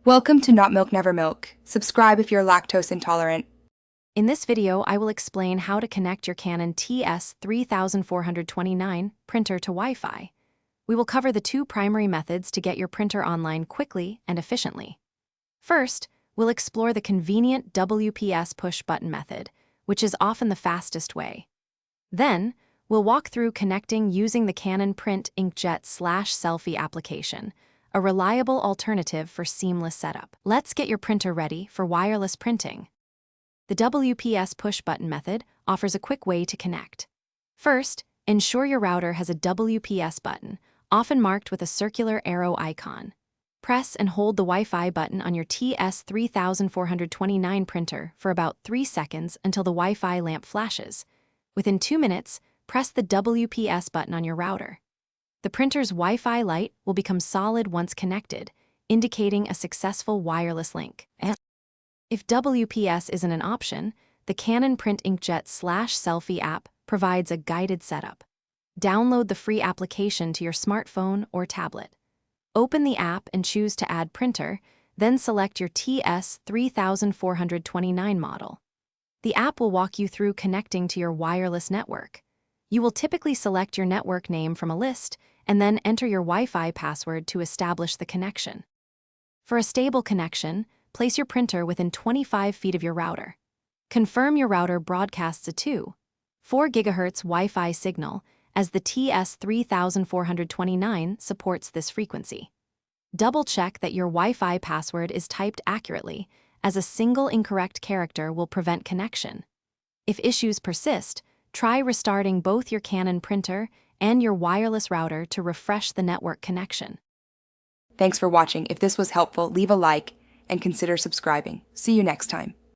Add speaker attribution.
Speaker 1: Welcome to Not Milk Never Milk. Subscribe if you're lactose intolerant.
Speaker 2: In this video, I will explain how to connect your Canon TS3429 printer to Wi-Fi. We will cover the two primary methods to get your printer online quickly and efficiently. First, we'll explore the convenient WPS push-button method, which is often the fastest way. Then, we'll walk through connecting using the Canon Print Inkjet/Selfie application, a reliable alternative for seamless setup. Let's get your printer ready for wireless printing. The WPS push-button method offers a quick way to connect. First, ensure your router has a WPS button, often marked with a circular arrow icon. Press and hold the Wi-Fi button on your TS3429 printer for about 3 seconds until the Wi-Fi lamp flashes. Within 2 minutes, press the WPS button on your router. The printer's Wi-Fi light will become solid once connected, indicating a successful wireless link. If WPS isn't an option, the Canon Print Inkjet/Selfie app provides a guided setup. Download the free application to your smartphone or tablet. Open the app and choose to add printer, then select your TS3429 model. The app will walk you through connecting to your wireless network. You will typically select your network name from a list and then enter your Wi-Fi password to establish the connection. For a stable connection, place your printer within 25 feet of your router. Confirm your router broadcasts a 2.4 GHz Wi-Fi signal, as the TS3429 supports this frequency. Double-check that your Wi-Fi password is typed accurately, as a single incorrect character will prevent connection. If issues persist, try restarting both your Canon printer and your wireless router to refresh the network connection.
Speaker 1: Thanks for watching. If this was helpful, leave a like and consider subscribing. See you next time.